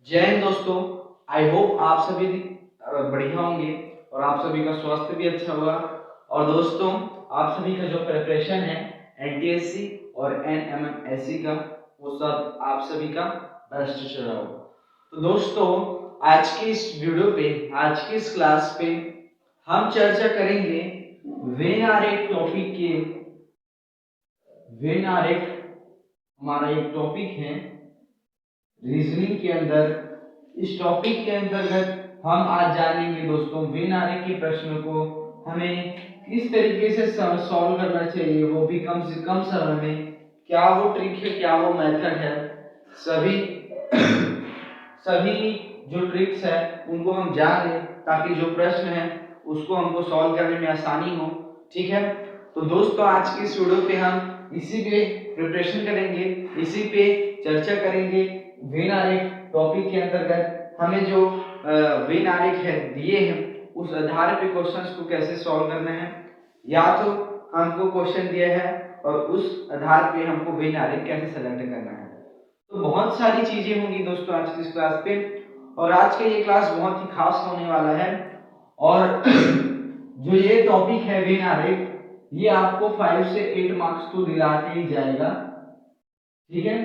जय हिंद दोस्तों। I hope आप सभी बढ़िया होंगे और आप सभी का स्वास्थ्य भी अच्छा होगा। और दोस्तों, आप सभी का जो प्रिपरेशन है एनटीएससी और एनएमएमएससी का, वो सब आप सभी का बेस्ट चल रहा होगा। तो दोस्तों, आज की इस वीडियो पे, आज की इस क्लास पे हम चर्चा करेंगे व्हेन आर एक टॉपिक के व्हेन आर एक हमारा एक टॉपिक है रीजनिंग के अंदर। इस टॉपिक के अंतर्गत हम आज जानेंगे दोस्तों व्हेन आर के प्रश्नों को हमें किस तरीके से सॉल्व करना चाहिए, वो भी कम से कम समय में। क्या वो ट्रिक है, क्या वो मेथड है, सभी सभी जो ट्रिक्स है उनको हम जान लें ताकि जो प्रश्न है उसको हमको सॉल्व करने में आसानी हो। ठीक है, तो दोस्तों आज की इस वीडियो पे हम इसी पे प्रिपरेशन करेंगे, इसी पे चर्चा करेंगे। व्हेन आर टॉपिक के अंतर्गत हमें जो व्हेन आर है दिए हैं उस आधार पे क्वेश्चंस को कैसे सॉल्व करना है, या तो हमको क्वेश्चन दिया है और उस आधार पे हमको व्हेन आर कैसे सेलेक्ट करना है। तो बहुत सारी चीजें होंगी दोस्तों आज की इस क्लास पे, और आज का ये क्लास बहुत ही खास होने वाला है। और जो ये टॉपिक है व्हेन आर ये आपको 5 से 8 मार्क्स तो दिला के ही जाएगा। ठीक है,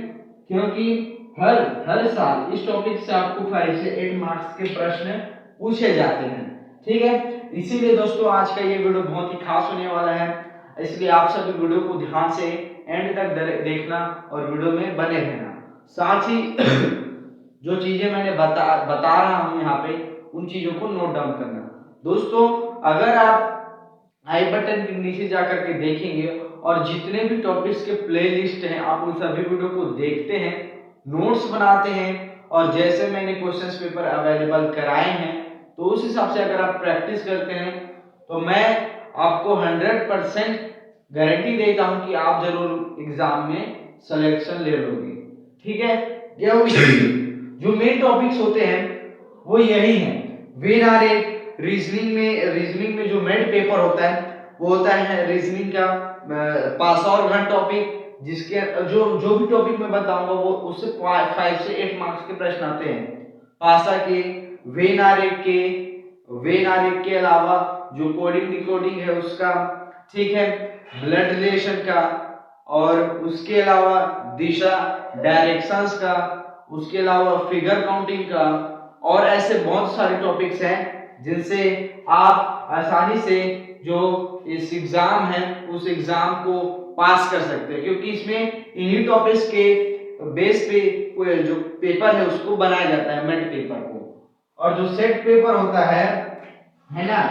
क्योंकि हर हर साल इस टॉपिक से आपको 5 से 8 मार्क्स के प्रश्न पूछे जाते हैं। ठीक है, इसीलिए दोस्तों आज का ये वीडियो बहुत ही खास होने वाला है, इसलिए आप सभी वीडियो को ध्यान से एंड तक देखना और वीडियो में बने रहना। साथ ही जो चीजें मैंने बता रहा हूं यहाँ पे, उन चीजों को नोट डाउन करना। दोस्तों, अगर आप आई बटन के नीचे जाकर के देखेंगे और जितने भी टॉपिक्स के प्लेलिस्ट हैं आप उन सभी वीडियो को देखते हैं, नोट्स बनाते हैं, और जैसे मैंने क्वेश्चंस पेपर अवेलेबल कराए हैं तो उस हिसाब से अगर आप प्रैक्टिस करते हैं तो मैं आपको 100% गारंटी देता हूं कि आप जरूर एग्जाम में सिलेक्शन ले लोगे। ठीक है, जो मेन टॉपिक्स होते हैं वो यही है। व्हेन आर रीजनिंग में जो मेन पेपर होता है वो होता है रीजनिंग का पास और घन टॉपिक, जिसके जो भी टॉपिक मैं बताऊंगा वो उससे 5 से 8 मार्क्स के प्रश्न आते हैं। पासा के, व्हेन आर के अलावा जो कोडिंग डिकोडिंग है उसका, ठीक है, ब्लड रिलेशन का, और उसके अलावा दिशा डायरेक्शंस का, उसके अलावा फिगर काउंटिंग का, और ऐसे बहुत सारे टॉपिक्स हैं जिनसे आप आसानी से जो इस एग्जाम है उस एग्जाम को पास कर सकते हैं, क्योंकि इसमें इन्हीं टॉपिक्स के बेस पे जो पेपर है उसको बनाया जाता है, मेड पेपर को। और जो सेट पेपर होता है ना,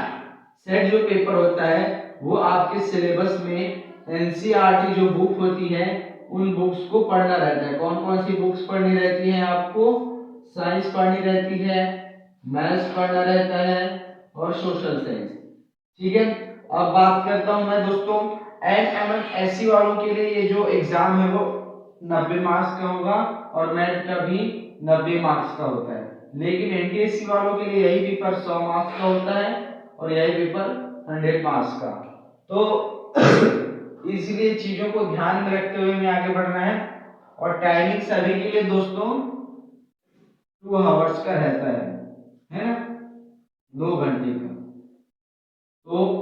सेट जो पेपर होता है वो आपके सिलेबस में एनसीईआरटी जो बुक होती है उन बुक्स को पढ़ना रहता है। कौन कौन सी बुक्स पढ़नी रहती है आपको? साइंस पढ़नी रहती है, मैथ्स पढ़ना रहता है और सोशल साइंस। ठीक है, अब बात करता हूं मैं दोस्तों एनएमएमएससी वालों के लिए। ये जो एग्जाम है वो 90 मार्क्स का होगा और मैथ का भी 90 मार्क्स का होता है, लेकिन एनटीएससी वालों के लिए यही पेपर 100 मार्क्स का होता है और यही पेपर 100 मार्क्स का। तो इसलिए चीजों को ध्यान में रखते हुए हमें आगे बढ़ना है। और टाइमिंग सभी के लिए दोस्तों 2 आवर्स का रहता है ना, 2 घंटे का। तो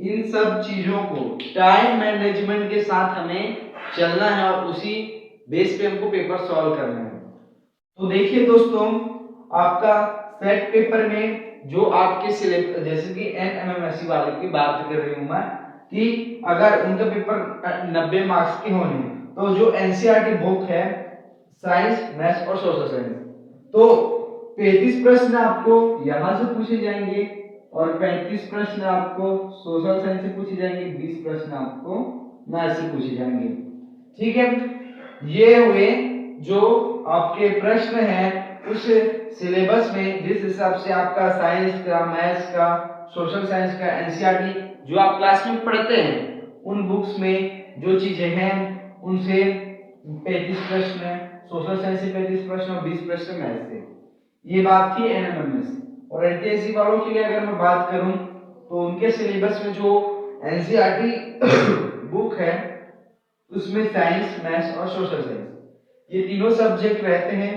इन सब चीजों को टाइम मैनेजमेंट के साथ हमें चलना है और उसी बेस पे हमको पेपर सॉल्व करना है। तो देखिए दोस्तों, आपका सेट पेपर में जो आपके सिलेबस, जैसे कि एनएमएमएससी वाले की बात कर रही हूं मैं, कि अगर उनका पेपर 90 मार्क्स के होने तो जो एनसीईआरटी बुक है साइंस, मैथ्स और सोशल साइंस, तो 35 प्रश्न आपको यहां से पूछे जाएंगे और 35 प्रश्न आपको सोशल साइंस से पूछे जाएंगे, 20 प्रश्न आपको मैथ्स से पूछे जाएंगे। ठीक है, ये हुए जो आपके प्रश्न हैं उस सिलेबस में, जिस हिसाब से आपका साइंस का, मैथ्स का, सोशल साइंस का एनसीईआरटी जो आप क्लास में पढ़ते हैं उन बुक्स में जो चीजें हैं उनसे 35 प्रश्न, सोशल साइंस से 35 प्रश्न और 20 प्रश्न मैथ्स से। ये बात थी एनएमएमएस। और एनटीएससी वालों के लिए अगर मैं बात करूं तो उनके सिलेबस में जो एनसीईआरटी बुक है उसमें साइंस, मैथ्स और सोशल साइंस ये तीनों सब्जेक्ट रहते हैं।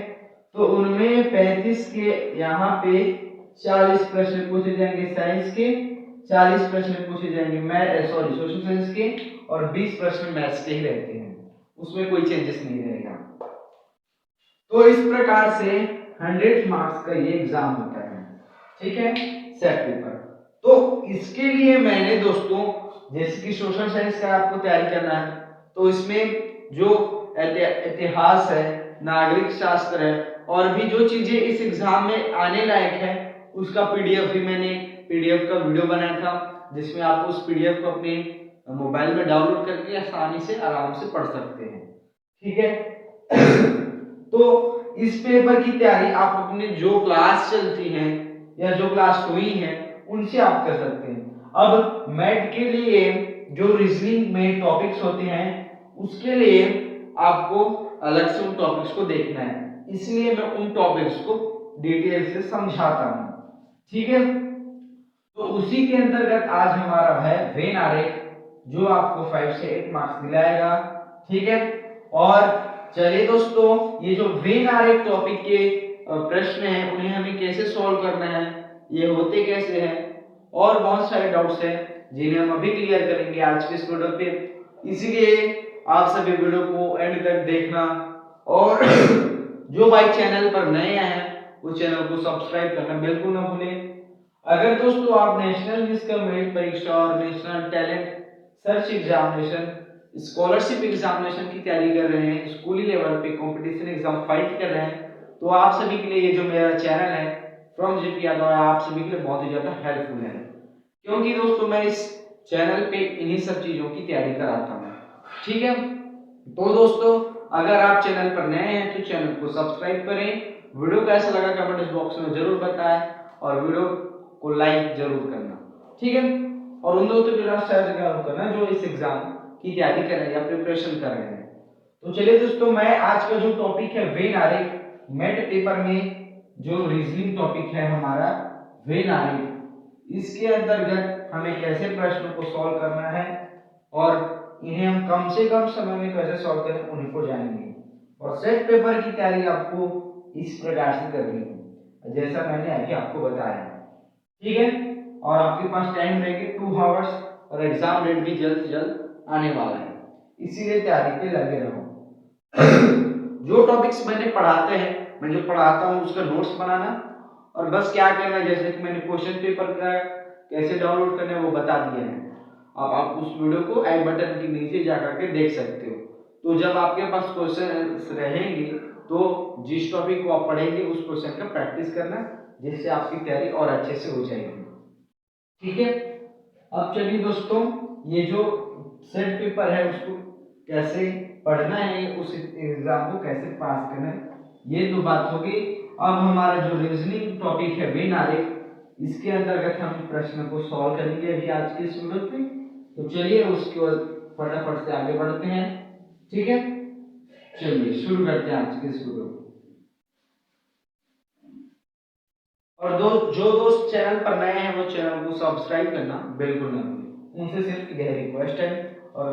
तो उनमें 35 के यहाँ पे 40 प्रश्न पूछे जाएंगे साइंस के, 40 प्रश्न पूछे जाएंगे सोशल साइंस के, और 20 प्रश्न मैथ्स के ही रहते हैं, उसमें कोई चेंजेस नहीं रहेगा। तो इस प्रकार से 100 मार्क्स का ये एग्जाम होता है, ठीक है, सेट पेपर। तो इसके लिए मैंने दोस्तों, जैसे कि सोशल साइंस का आपको तैयारी करना है, तो इसमें जो इतिहास है, नागरिक शास्त्र है, और भी जो चीजें इस एग्जाम में आने लायक है, उसका पीडीएफ भी मैंने पीडीएफ का वीडियो बनाया था, जिसमें आप उस पीडीएफ को अपने मोबाइल में डाउनलोड करके आसानी से आराम से पढ़ सकते हैं, ठीक है। तो इस पेपर की तैयारी आप अपने जो क्लास चलती है या जो क्लास हुई है उनसे आप कर सकते हैं। अब मैथ के लिए जो रीजनिंग में टॉपिक्स होते हैं, उसके लिए आपको अलग से उन टॉपिक्स को देखना है, इसलिए मैं उन टॉपिक्स को डिटेल से समझाता हूं, ठीक है। तो उसी के अंतर्गत आज हमारा है वेन आरेख, जो आपको 5 से 8 मार्क्स दिलाएगा, ठीक है। और चलिए दोस्तों, ये जो वेन आरेख टॉपिक के प्रश्न हैं, उन्हें हमें कैसे सॉल्व करना है, ये होते कैसे हैं, और बहुत सारे डाउट्स हैं जिन्हें हम अभी क्लियर करेंगे आज के इस वीडियो पे। इसीलिए आप सभी वीडियो को एंड तक देखना, और जो भाई चैनल पर नए हैं वो चैनल को सब्सक्राइब करना बिल्कुल ना भूलें। अगर दोस्तों आप नेशनल मिस कम्युनिटी परीक्षा और national talent search examination, scholarship examination की तैयारी कर रहे हैं, स्कूली लेवल पे कंपटीशन एग्जाम फाइट कर रहे हैं, तो आप सभी के लिए ये जो मेरा चैनल है फ्रॉम जेपी यादव है, आप सभी के लिए बहुत ही ज्यादा हेल्पफुल है, क्योंकि दोस्तों मैं इस चैनल पे इन्हीं सब चीजों की तैयारी कराता हूँ, ठीक है। तो दोस्तों, अगर आप चैनल पर नए हैं तो चैनल को सब्सक्राइब करें, वीडियो कैसा लगा कमेंट बॉक्स में जरूर बताएं, और वीडियो को लाइक जरूर करना, ठीक है। और उन दोस्तों के साथ शेयर जरूर करना जो इस एग्जाम की तैयारी कर रहे हैं या प्रिपरेशन कर रहे हैं। तो चलिए दोस्तों, मैं आज का जो टॉपिक है वेन आरेख, मैथ पेपर में जो रीजनिंग टॉपिक है हमारा वेन आरेख, इसके अंतर्गत हमें कैसे प्रश्नों को सॉल्व करना है और इन्हें हम कम से कम समय में कैसे सॉल्व करें उन्हीं को जानेंगे। और सेट पेपर की तैयारी आपको इस प्रकार से करनी है जैसा मैंने अभी आपको बताया, ठीक है। और आपके पास टाइम रहेगी 2 आवर्स, और एग्जाम डेट भी जल्द से जल्द आने वाला है, इसीलिए तैयारी पे लगे रहो। जो टॉपिक्स मैंने पढ़ाते हैं, मैं जो पढ़ाता हूँ उसका नोट्स बनाना, और बस क्या करना है, जैसे कि मैंने क्वेश्चन पेपर का कैसे डाउनलोड करना है वो बता दिया है। अब आप उस वीडियो को आई बटन के नीचे जाकर के देख सकते हो। तो जब आपके पास क्वेश्चन रहेंगे तो जिस टॉपिक को आप पढ़ेंगे उस क्वेश्चन का प्रैक्टिस करना, जिससे आपकी तैयारी और अच्छे से हो जाएगी, ठीक है। अब चलिए दोस्तों, ये जो सेट पेपर है उसको कैसे पढ़ना है, उस एग्जाम को कैसे पास करना है, ये तो बात होगी। अब हमारा जो रीजनिंग टॉपिक है वेन आरेख, इसके अंतर्गत हम प्रश्न को सॉल्व करेंगे अभी आज के इस वीडियो पे। तो चलिए उसके बाद फटाफट से आगे बढ़ते हैं, ठीक है। चलिए शुरू करते हैं आज के इस वीडियो को। और जो दोस्त चैनल पर नए हैं वो चैनल को सब्सक्राइब करना बिल्कुल ना भूलें, उनसे सिर्फ यह रिक्वेस्ट है, और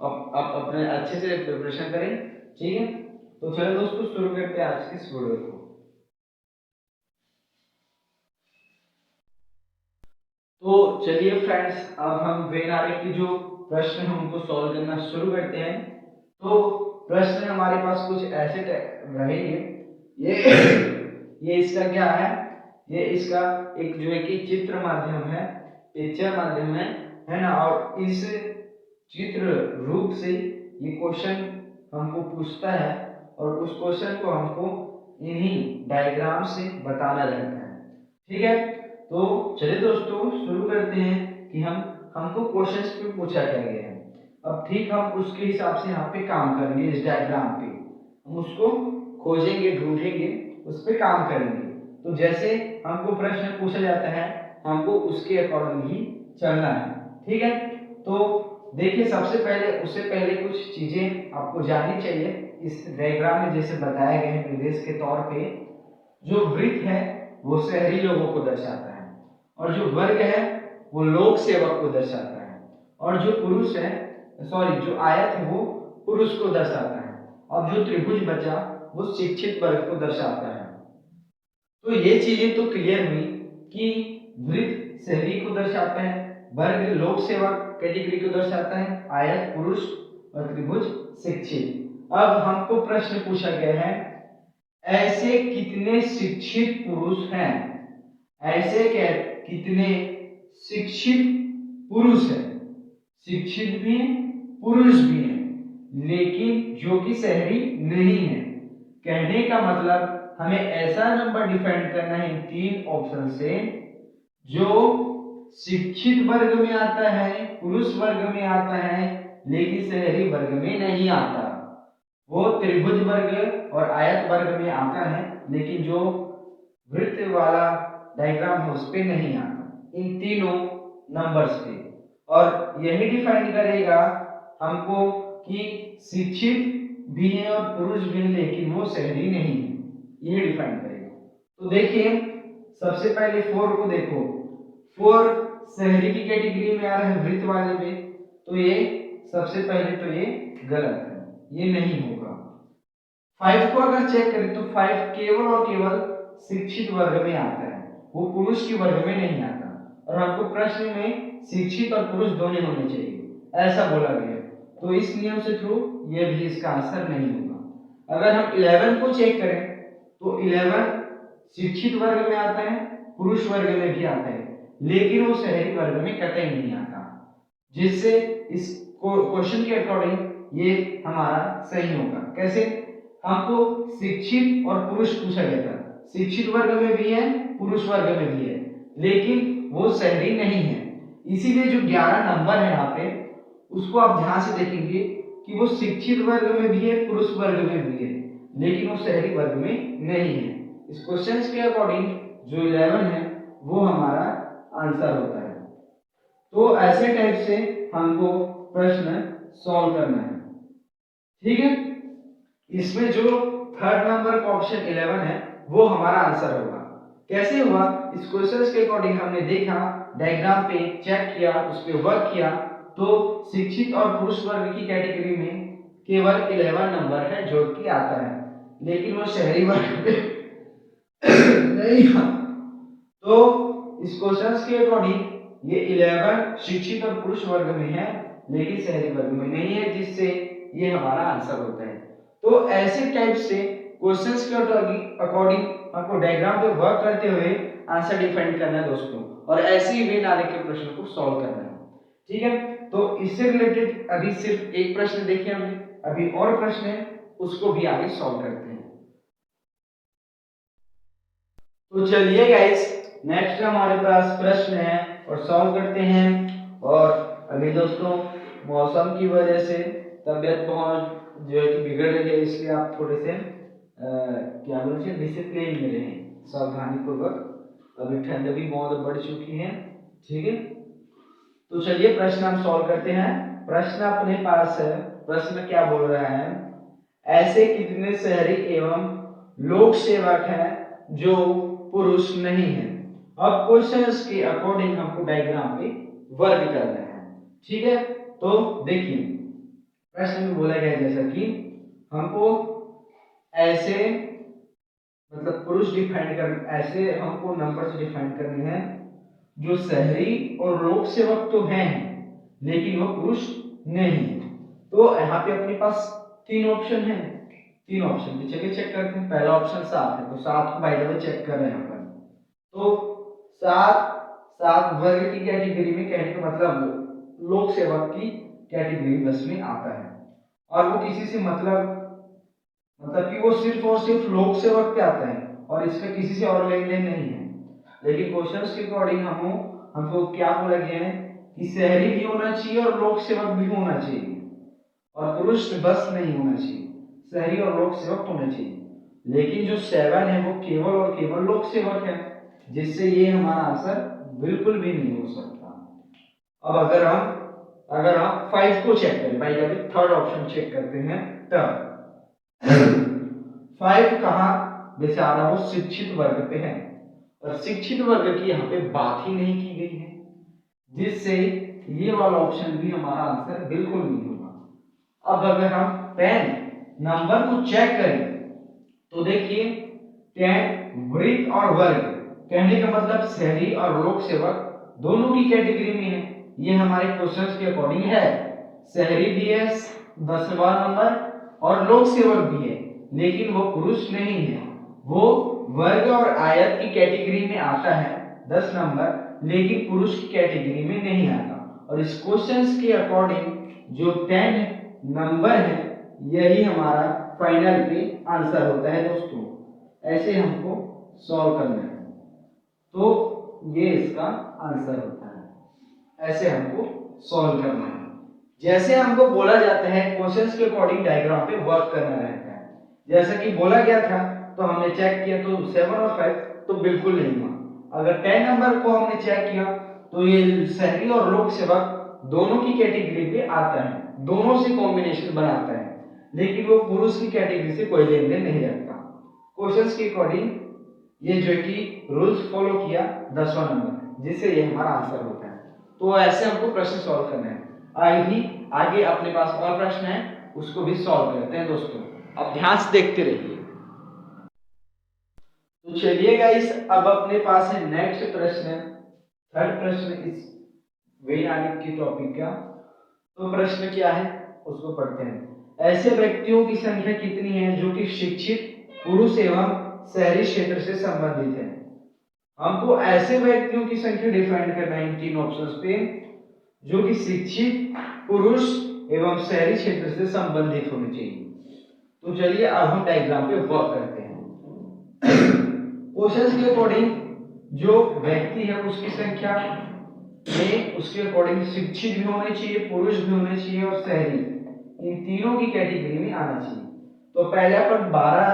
आप अपने अच्छे से प्रिपरेशन करें, ठीक है। तो चलो दोस्तों, शुरू करते हैं आज की इस वीडियो को। तो चलिए फ्रेंड्स, अब हम वेन आरेख की जो प्रश्न है उनको सॉल्व करना शुरू करते हैं। तो प्रश्न हमारे पास कुछ ऐसे रहेंगे, ये इसका क्या है, ये इसका एक जो है कि चित्र माध्यम है, पिक्चर माध्यम है ना, और इस चित्र रूप से ये क्वेश्चन हमको पूछता है, और उस क्वेश्चन को हमको इन्हीं डायग्राम से बताना रहता है, ठीक है। तो चलिए दोस्तों शुरू करते हैं कि हमको क्वेश्चंस पे पूछा क्या गया है। अब ठीक हम उसके हिसाब से यहाँ पे काम करेंगे, इस डायग्राम पे हम उसको खोजेंगे, ढूंढेंगे, उस पे काम करेंगे। तो जैसे हमको प्रश्न पूछा जाता है हमको उसके अकॉर्डिंग ही चलना है, ठीक है। तो देखिए, सबसे पहले उससे पहले कुछ चीजें आपको जाननी चाहिए। इस डायग्राम में जैसे बताया गया है निर्देश के तौर पे, जो वृत्त है वो शहरी लोगों को दर्शाता है, और जो वर्ग है वो लोक सेवक को दर्शाता है, और जो जो आयत है वो पुरुष को दर्शाता है, और जो त्रिभुज बचा वो शिक्षित वर्ग को दर्शाता है। तो ये चीजें तो क्लियर हुई कि वृत्त शहरी को दर्शाता है, वर्ग लोक सेवक कैटेगरी को दर्शाता है, आयत पुरुष और त्रिभुज शिक्षित। अब हमको प्रश्न पूछा गया है, ऐसे कितने शिक्षित पुरुष हैं, ऐसे कितने शिक्षित पुरुष हैं, शिक्षित भी हैं पुरुष भी हैं लेकिन जो कि शहरी नहीं है। कहने का मतलब हमें ऐसा नंबर डिफाइन करना है इन तीन ऑप्शन से जो शिक्षित वर्ग में आता है, पुरुष वर्ग में आता है लेकिन शहरी वर्ग में नहीं आता। वो त्रिभुज वर्ग और आयत वर्ग में आता है लेकिन जो वृत्त वाला डायग्राम है उस पे नहीं आता, इन तीनों नंबर्स पे। और यही डिफाइन करेगा हमको कि शिक्षित भी है और पुरुष भी है लेकिन वो शहरी नहीं है, ये डिफाइन करेगा। तो देखिए सबसे पहले 4 को देखो, 4 शहरी की कैटेगरी में आ रहा है वृत्त वाले में, तो ये सबसे पहले तो ये गलत है, ये नहीं होगा। 5 को अगर चेक करें तो 5 केवल और केवल शिक्षित वर्ग में आता है, वो पुरुष के वर्ग में नहीं आता। और हमको प्रश्न में शिक्षित और पुरुष दोनों होने चाहिए ऐसा बोला गया, तो इस नियम से थ्रू ये भी इसका आंसर नहीं होगा। अगर हम 11 को चेक करें तो 11 शिक्षित वर्ग में आता है, पुरुष वर्ग में भी आता है लेकिन वो शहरी वर्ग में कतई नहीं आता, जिससे इस क्वेश्चन के अकॉर्डिंग ये हमारा सही होगा। कैसे? हमको शिक्षित और पुरुष पूछा गया था, शिक्षित वर्ग में भी है पुरुष वर्ग में भी है लेकिन वो शहरी नहीं है, इसीलिए जो 11 नंबर है यहाँ पे उसको आप ध्यान से देखेंगे कि वो शिक्षित वर्ग में भी है पुरुष वर्ग में भी है लेकिन वो शहरी वर्ग में नहीं है। इस क्वेश्चन के अकॉर्डिंग जो 11 है वो हमारा आंसर होता है। तो ऐसे टाइप से हमको प्रश्न सॉल्व करना है, ठीक है। इसमें जो थर्ड नंबर का ऑप्शन 11 है वो हमारा आंसर होगा। कैसे हुआ? इस क्वेश्चन के अकॉर्डिंग हमने देखा, डायग्राम पे चेक किया, उस पे वर्क किया, तो शिक्षित और पुरुष वर्ग की कैटेगरी में केवल 11 नंबर है जो कि आता है लेकिन वो शहरी वर्ग में नहीं आता। तो इस क्वेश्चन के अकॉर्डिंग ये 11 शिक्षित और पुरुष वर्ग में है लेकिन शहरी वर्ग में नहीं है, जिससे ये हमारा आंसर होता है। तो ऐसे टाइप से क्वेश्चंस के अकॉर्डिंग आपको डायग्राम पे वर्क करते हुए आंसर डिफाइन करना है दोस्तों, और ऐसे ही वे नारे के प्रश्न को सॉल्व करना है, ठीक है। तो इससे रिलेटेड अभी सिर्फ एक प्रश्न देखिए हमने, अभी और प्रश्न है उसको भी आगे सॉल्व करते हैं। तो चलिए गाइस नेक्स्ट हमारे पास प्रश्न है और सॉल्व करते हैं। और अभी दोस्तों मौसम की वजह से तबीयत बहुत जो है कि बिगड़ रही है, इसलिए आप थोड़े से क्या बोलते हैं डिसिप्लिन में रहें, सावधानी पूर्वक। अभी ठंड भी बहुत बढ़ चुकी है, ठीक है। तो चलिए प्रश्न हम सॉल्व करते हैं। प्रश्न अपने पास है, प्रश्न क्या बोल रहा है, ऐसे कितने शहरी एवं लोक सेवक हैं जो पुरुष नहीं है। अब क्वेश्चंस के अकॉर्डिंग हमको डायग्राम पे वर्क करना है, ठीक है। तो देखिए प्रश्न में बोला गया जैसा कि हमको ऐसे मतलब पुरुष डिफाइन कर, ऐसे हमको नंबर से डिफाइन करने हैं जो शहरी और लोक सेवक तो हैं लेकिन वो पुरुष नहीं है। तो यहाँ पे अपने पास 3 ऑप्शन है, 3 ऑप्शन पे चलिए चेक करते हैं। पहला ऑप्शन 7 है, तो 7 को बाय द वे चेक कर रहे हैं अपन। तो 7 वर्ग की कैटेगरी में, कहने का मतलब लोक सेवक की कैटेगरी बस में आता है और वो किसी से मतलब कि वो सिर्फ और सिर्फ लोक सेवक पे आता है और इसका किसी से और लेन देन नहीं है। लेकिन क्वेश्चंस के अकॉर्डिंग हमको क्या बोला गया है कि शहरी भी होना चाहिए और लोक सेवक भी होना चाहिए और पुरुष बस नहीं होना चाहिए, शहरी और लोक सेवक होना चाहिए। लेकिन जो 7 है वो केवल और केवल लोक सेवक है, जिससे ये हमारा आंसर बिल्कुल भी नहीं हो सकता। अब अगर हम 5 को चेक करें, भाई जब थर्ड ऑप्शन चेक करते हैं तब 5 कहाँ बेचारा वो शिक्षित वर्ग पे है और शिक्षित वर्ग की यहाँ पे बात ही नहीं की गई है, जिससे ये वाला ऑप्शन भी हमारा आंसर बिल्कुल नहीं होगा। अब अगर हम पेन नंबर को चेक करें तो देखिए 10 वृत्त और वर्ग, कहने का मतलब शहरी और लोक सेवक दोनों की कैटेगरी में है। ये हमारे क्वेश्चंस के अकॉर्डिंग है। शहरी भी है 10वां नंबर और लोक सेवक भी है, लेकिन वो पुरुष नहीं है, वो वर्ग और आयत की कैटेगरी में आता है 10 नंबर, लेकिन पुरुष की कैटेगरी में नहीं आता। और इस क्वेश्चंस के अकॉर्डिंग जो 10 नंबर है यही हमारा फाइनल पे आंसर होता है दोस्तों। ऐसे हमको सॉल्व करना है, तो ये इसका आंसर होता है। ऐसे हमको सॉल्व करना है। जैसे हमको बोला जाता है क्वेश्चंस के अकॉर्डिंग डायग्राम पे वर्क करना रहता है। जैसा कि बोला गया था तो हमने चेक किया तो 7 और 5 तो बिल्कुल नहीं हुआ। अगर 10 नंबर को हमने चेक किया तो ये शहरी और लोक सेवक दोनों की कैटेगरी पे आता है, दोनों से कॉम्बिनेशन बनाता है, लेकिन वो पुरुष की कैटेगरी से कोई लेन देन नहीं रखता। क्वेश्चंस के अकॉर्डिंग ये जो कि रूल्स फॉलो किया 10वां नंबर, जिससे ये हमारा आंसर होता है। तो ऐसे हमको प्रश्न सॉल्व करना है। आगे अपने पास और प्रश्न है, उसको भी सॉल्व करते हैं दोस्तों। अब ध्यान से देखते रहिए। तो चलिए गाइस, अब अपने पास है नेक्स्ट प्रश्न, थर्ड प्रश्न इस वैज्ञानिक की टॉपिक का। तो प्रश्न क्या है उसको पढ़ते हैं। ऐसे व्यक्तियों की संख्या कितनी है जो कि शिक्षित पुरुष एवं शहरी क्षेत्र से संबंधित है। हमको ऐसे व्यक्तियों की संख्या डिफाइन करना है इन तीन ऑप्शंस पे, जो कि शिक्षित पुरुष एवं शहरी क्षेत्र से संबंधित होने चाहिए। तो चलिए अब हम डायग्राम पे वर्क करते हैं। क्वेश्चंस के अकॉर्डिंग जो व्यक्ति है उसकी संख्या में उसके अकॉर्डिंग शिक्षित भी होने चाहिए, पुरुष भी होने चाहिए और शहरी, इन तीनों की कैटेगरी में आना चाहिए। तो पहले अपन 12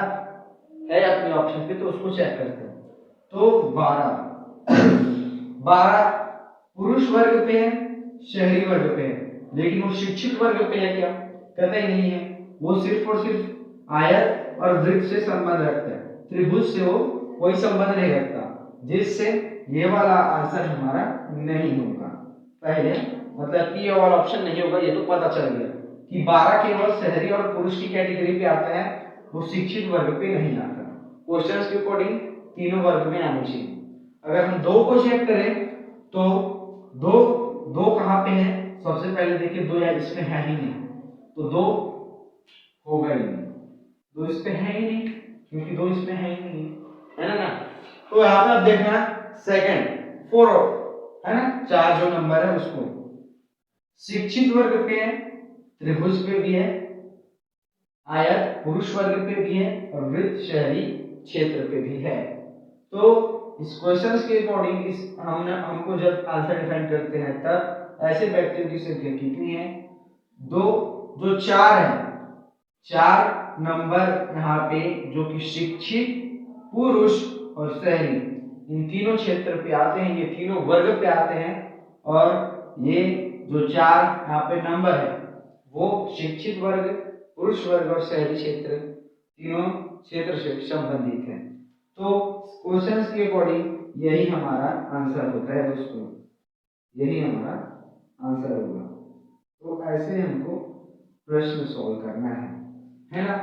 है अपने ऑप्शन पे, तो उसको चेक करते हैं। तो 12 पुरुष वर्ग पे है, शहरी वर्ग पे है, लेकिन वो शिक्षित वर्ग पे है क्या? कतई नहीं है। वो सिर्फ और सिर्फ आयत और वृत्त से संबंध रखता है, त्रिभुज से वो कोई संबंध नहीं रखता, जिससे ये वाला आंसर हमारा नहीं होगा। पहले मतलब कि ये वाला ऑप्शन नहीं होगा, ये तो पता चल गया कि 12 केवल शहरी और पुरुष की कैटेगरी पे आता है, वो शिक्षित वर्ग पे नहीं आता। क्वेश्चंस के अकॉर्डिंग तीनों वर्ग में आने चाहिए। अगर हम 2 को चेक करें तो दो कहाँ पे है? सबसे पहले देखिए 2 यार इसमें है ही नहीं, तो 2 होगा ही नहीं, 2 इस पे है ही नहीं, क्योंकि 2 इसमें है ही नहीं, है ना। तो यहाँ पे आप देखना सेकंड 4 है ना, 4 जो नंबर है उसको शिक्षित वर्ग पे है, त्रिभुज पे भी है, आयत पुरुष वर्ग पे भी है और वृत्त शहरी क्षेत्र पे भी है। तो इस क्वेश्चंस के अकॉर्डिंग इस हमको जब आंसर डिफाइन करते हैं तब ऐसे व्यक्तियों की संख्या कितनी है? 2 जो 4 है, 4 नंबर यहाँ पे जो कि शिक्षित पुरुष और शहरी इन तीनों क्षेत्र पे आते हैं, ये तीनों वर्ग पे आते हैं, और ये जो 4 यहाँ पे नंबर है वो शिक्षित वर्ग, पुरुष वर्ग और शहरी क्षेत्र तीनों क्षेत्र से संबंधित है। तो क्वेश्चंस के अकॉर्डिंग यही हमारा आंसर होता है दोस्तों, यही हमारा आंसर होगा। तो ऐसे हमको प्रश्न सॉल्व करना है ना।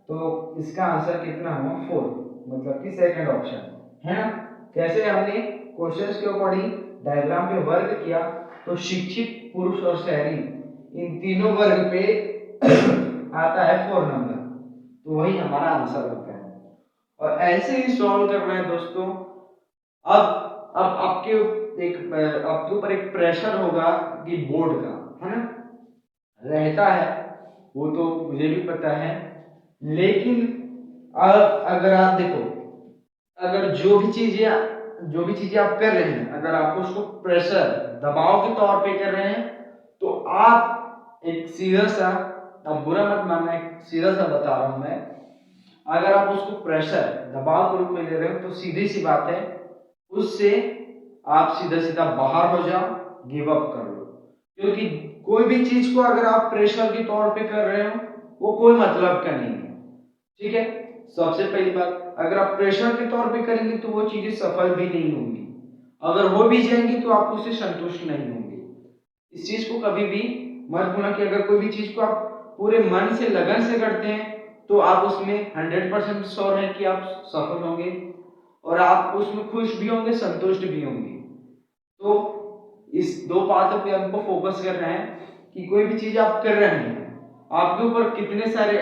तो इसका आंसर कितना हुआ? 4, मतलब कि सेकंड ऑप्शन है ना। कैसे हमने क्वेश्चंस के अकॉर्डिंग डायग्राम पे वर्क किया, तो शिक्षित पुरुष और शहरी इन तीनों वर्ग पे आता है 4 नंबर, तो वही हमारा आंसर होता है। और ऐसे ही सॉल्व करना है दोस्तों। अब आपके ऊपर एक प्रेशर होगा कि बोर्ड का, है ना, रहता है, वो तो मुझे भी पता है, लेकिन अब अगर आप देखो, अगर जो भी चीजें आप कर रहे हैं, अगर आप उसको प्रेशर दबाव के तौर पे कर रहे हैं, तो आप एक सीधा सा, अब बुरा मत मानना, एक सीधा सा बता रहा हूं मैं, अगर आप उसको प्रेशर दबाव के रूप में ले रहे हो तो सीधी सी बात है, उससे आप सीधा बाहर हो जाओ, गिव अप कर लो। क्योंकि कोई भी चीज को अगर आप प्रेशर के तौर पे कर रहे हो वो कोई मतलब का नहीं है, ठीक है। सबसे पहली बात, अगर आप प्रेशर के तौर पे करेंगे तो वो चीजें सफल भी नहीं होंगी, अगर हो भी जाएंगी तो आप उससे संतुष्ट नहीं होंगे। इस चीज को कभी भी मत भूलना कि अगर कोई भी चीज को आप पूरे मन से लगन से करते हैं तो आप उसमें 100% श्योर है कि आप सफल होंगे और आप उसमें खुश भी होंगे, संतुष्ट भी होंगे। तो इस दो बातों पे हमको फोकस करना है कि कोई भी चीज आप कर रहे हैं, आपके ऊपर कितने सारे,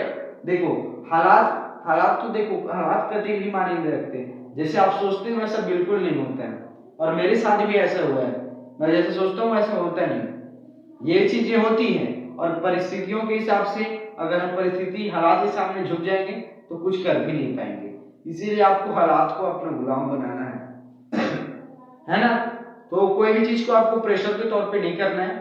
देखो हालात तो देखो, हालात कभी भी मायने नहीं रखते। जैसे आप सोचते हैं वैसा बिल्कुल नहीं होता है, और मेरे साथ भी ऐसा हुआ है। मैं जैसे सोचता हूँ वैसा होता नहीं, ये चीजें होती हैं। और परिस्थितियों के हिसाब से अगर हम परिस्थिति हालात के सामने झुक जाएंगे तो कुछ कर भी नहीं पाएंगे। इसीलिए आपको हालात को अपना गुलाम बनाना है ना। तो कोई भी चीज को आपको प्रेशर के तौर पे नहीं करना है।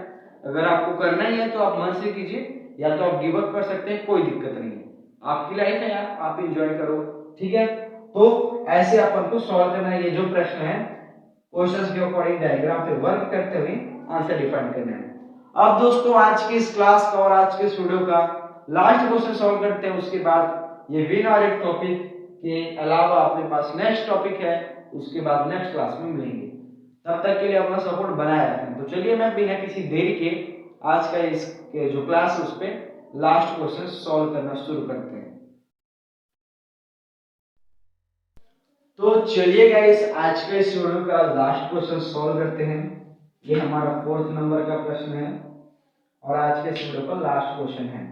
अगर आपको करना ही है तो आप मन से कीजिए, या तो आप गिव अप कर सकते हैं, कोई दिक्कत नहीं है। आपकी लाइफ है यार, आप एंजॉय करो, ठीक है। तो ऐसे अपन को सॉल्व करना है। ये जो प्रश्न है क्वेश्चंस के अकॉर्डिंग डायग्राम पे वर्क करते हुए आंसर डिफाइन करना है। अब दोस्तों आज की इस क्लास का और आज के इस वीडियो का लास्ट क्वेश्चन सॉल्व करते हैं। उसके बाद ये विन और एक टॉपिक के अलावा अपने पास नेक्स्ट टॉपिक है, उसके बाद नेक्स्ट क्लास में मिलेंगे। तब तक के लिए अपना सपोर्ट बनाए रखें। तो चलिए मैं बिना किसी देरी के आज का इस जो क्लास है उस पे लास्ट क्वेश्चन सॉल्व करना शुरू करते हैं। तो चलिए गाइस आज के इस वीडियो का लास्ट क्वेश्चन सॉल्व करते हैं। ये हमारा 4th नंबर का प्रश्न है और आज के इस वीडियो का लास्ट क्वेश्चन है।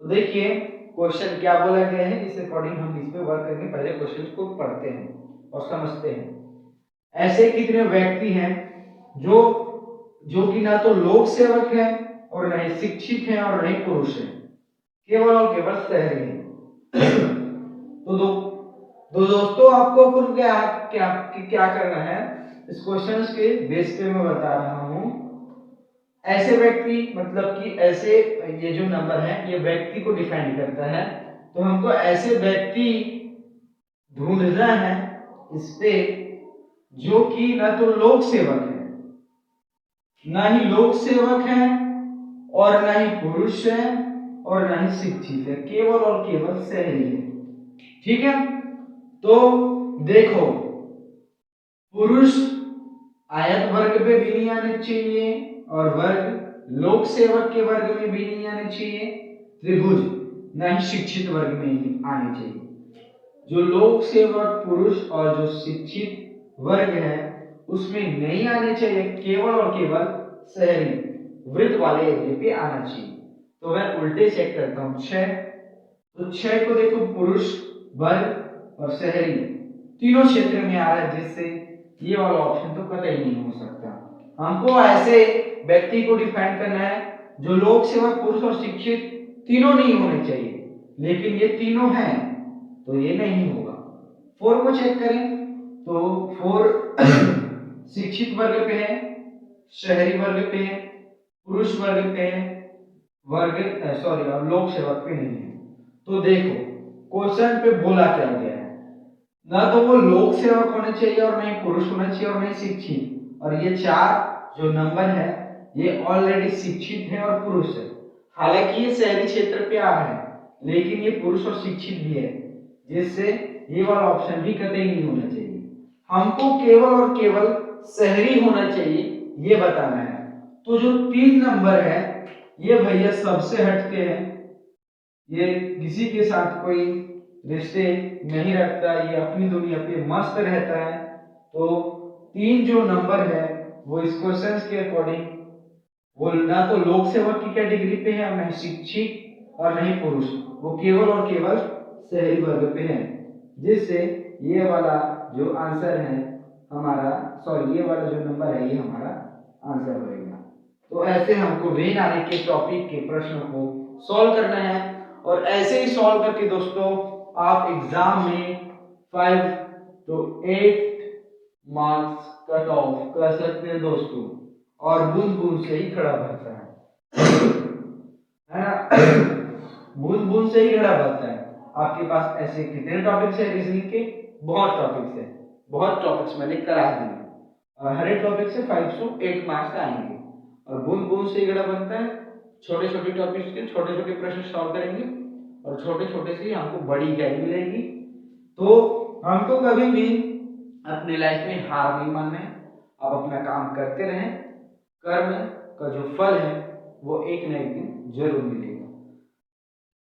तो देखिए क्वेश्चन क्या बोला गया है, इस अकॉर्डिंग हम इस पे वर्क करेंगे। पहले क्वेश्चन को पढ़ते हैं और समझते हैं। ऐसे कितने व्यक्ति हैं जो कि ना तो लोक सेवक है और न ही शिक्षित है और न ही पुरुष है, केवल और केवल शहरी है। तो दोस्तों आपको अपन क्या क्या क्या करना है, इस क्वेश्चन के बेस पे मैं बता रहा हूं। ऐसे व्यक्ति मतलब कि ऐसे, ये जो नंबर है ये व्यक्ति को डिफाइन करता है। तो हमको ऐसे व्यक्ति ढूंढना है इस पे जो कि ना तो लोक सेवक है, ना ही लोक सेवक है और ना ही पुरुष है और ना ही शिक्षित है, केवल और केवल शहरी है, ठीक है। तो देखो पुरुष आयत वर्ग पे भी नहीं आने चाहिए और वर्ग लोक सेवक के वर्ग में भी नहीं आने चाहिए, त्रिभुज ना ही शिक्षित वर्ग में ही आने चाहिए। जो लोक सेवक पुरुष और जो शिक्षित वर्ग है उसमें नहीं आने चाहिए, केवल और केवल शहरी वृत्त वाले एरिया पे आना चाहिए। तो मैं उल्टे चेक करता हूं 6, तो 6 को देखो पुरुष वर्ग और शहरी तीनों क्षेत्र में आ रहा है, जिससे ये वाला ऑप्शन तो कतई नहीं हो सकता। हमको ऐसे व्यक्ति को डिफाइन करना है जो लोक सेवक पुरुष और शिक्षित तीनों नहीं होने चाहिए, लेकिन ये तीनों हैं तो ये नहीं होगा। 4 को चेक करें तो 4 शिक्षित वर्ग पे है, शहरी वर्ग पे है, पुरुष वर्ग पे है, और लोक सेवक पे नहीं है। तो देखो क्वेश्चन पे बोला क्या गया है, ना तो वो लोक सेवक होने चाहिए और नहीं पुरुष होना चाहिए और नहीं शिक्षित। और ये 4 जो नंबर है ये ऑलरेडी शिक्षित है और पुरुष है। हालांकि ये शहरी क्षेत्र पे आ रहा है लेकिन ये पुरुष और शिक्षित भी है, जिससे ये वाला ऑप्शन भी कतई नहीं होना चाहिए। हमको केवल और केवल शहरी होना चाहिए ये बताना है। तो जो 3 नंबर है ये भैया सबसे हटके हैं, ये किसी के साथ कोई रिश्ते नहीं रखता, ये अपनी दुनिया पे मस्त रहता है। तो 3 जो नंबर है वो इस क्वेश्चन के अकॉर्डिंग वो ना तो लोक सेवक की कैटेगरी पे है, न शिक्षित और नहीं पुरुष, वो केवल और केवल शहरी वर्ग पे है, जिससे ये वाला जो आंसर है हमारा, ये वाला जो नंबर है ये हमारा आंसर होगा। तो ऐसे हमको वेन आने के टॉपिक के प्रश्नों को सॉल्व करना है और ऐसे ही सॉल्व करके दोस्तों आप एग्जाम में 5 to 8 मार्क्स कट ऑफ कर सकते हैं दोस्तों। और बूंद बूंद से ही घड़ा भरता है ना। बूंद बूंद से ही घड़ा भरता है। आपके पास ऐसे कितने टॉपिक्स है रीजनिंग के, बहुत टॉपिक्स है, बहुत टॉपिक्स मैंने करा दिए और हर एक टॉपिक से 5 to 8 मार्क्स आएंगे। और बूंद बूंद से ही घड़ा बनता है, छोटे छोटे टॉपिक्स के छोटे छोटे प्रश्न सॉल्व करेंगे और छोटे छोटे से हमको बड़ी गैप मिलेगी। तो हमको कभी भी अपनी लाइफ में हार नहीं मानना है, आप अपना काम करते रहें, कर्म का जो फल है वो एक न एक दिन जरूर मिलेगा।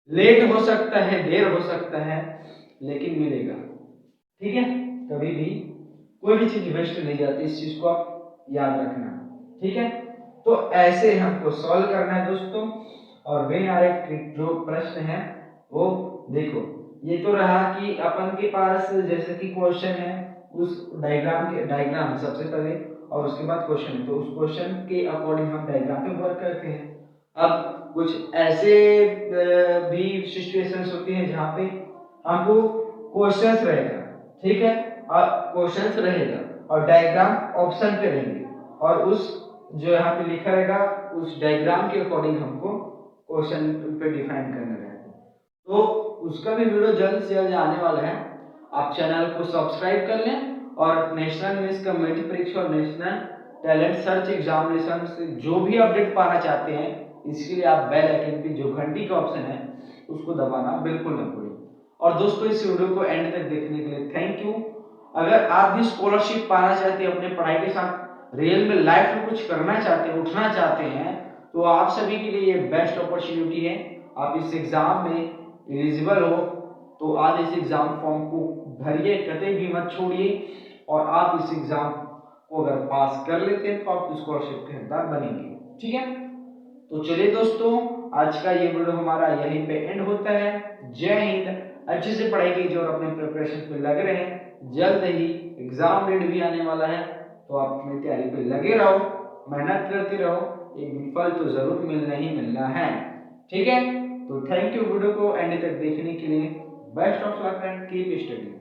लेट हो सकता है, देर हो सकता है, लेकिन मिलेगा। ठीक है, कभी भी कोई भी चीज वेस्ट नहीं जाती, इस चीज को आप याद रखना। ठीक है, तो ऐसे हमको सॉल्व करना है दोस्तों। और वे आ रहे जो प्रश्न है वो देखो, ये तो रहा कि अपन के पास जैसे कि क्वेश्चन है, उस डायग्राम सबसे पहले और उसके बाद क्वेश्चन, तो उस क्वेश्चन के अकॉर्डिंग हम डायग्राम पे वर्क करते हैं। अब कुछ ऐसे भी सिचुएशंस होती हैं जहाँ पे हमको क्वेश्चंस रहेगा, ठीक है, और क्वेश्चंस रहेगा और डायग्राम ऑप्शन पे रहेंगे, और उस जो यहाँ पे लिखा रहेगा उस डायग्राम के अकॉर्डिंग हमको क्वेश्चन पे डिफाइन करना रहेगा। तो उसका भी वीडियो जल्द से जल्द आने वाला है। आप चैनल को सब्सक्राइब कर लें, और नेशनल मिस कम्युनिटी परीक्षा और नेशनल टैलेंट सर्च एग्जामिनेशन से जो भी अपडेट पाना चाहते हैं, इसके लिए आप बेल आइकन पे जो घंटी का ऑप्शन है उसको दबाना बिल्कुल न भूलें। और दोस्तों इस वीडियो को एंड तक देखने के लिए थैंक यू। अगर आप भी स्कॉलरशिप पाना चाहते हैं, अपने पढ़ाई के साथ रियल में लाइफ में कुछ करना चाहते हैं, उठना चाहते हैं, तो आप सभी के लिए ये बेस्ट अपॉर्चुनिटी है। आप इस एग्जाम में एलिजिबल हो तो आज इस एग्जाम फॉर्म को भरिए, कतई भी मत छोड़िए, और आप इस एग्जाम को अगर पास कर लेते हैं तो आप स्कॉलरशिप के हकदार बनेंगे। ठीक है, तो चलिए दोस्तों, आज का ये वीडियो हमारा यहीं पे एंड होता है। जय हिंद। अच्छे से पढ़ाई कीजिए और अपने प्रिपरेशन पे लगे रहें। जल्द ही एग्जाम डेट भी आने वाला है, तो आप अपनी तैयारी पे लगे रहो, मेहनत करते रहो, एक दिन फल तो जरूर मिलना ही मिलना है। ठीक है, तो थैंक यू वीडियो को एंड तक देखने के लिए। Best of luck and keep study.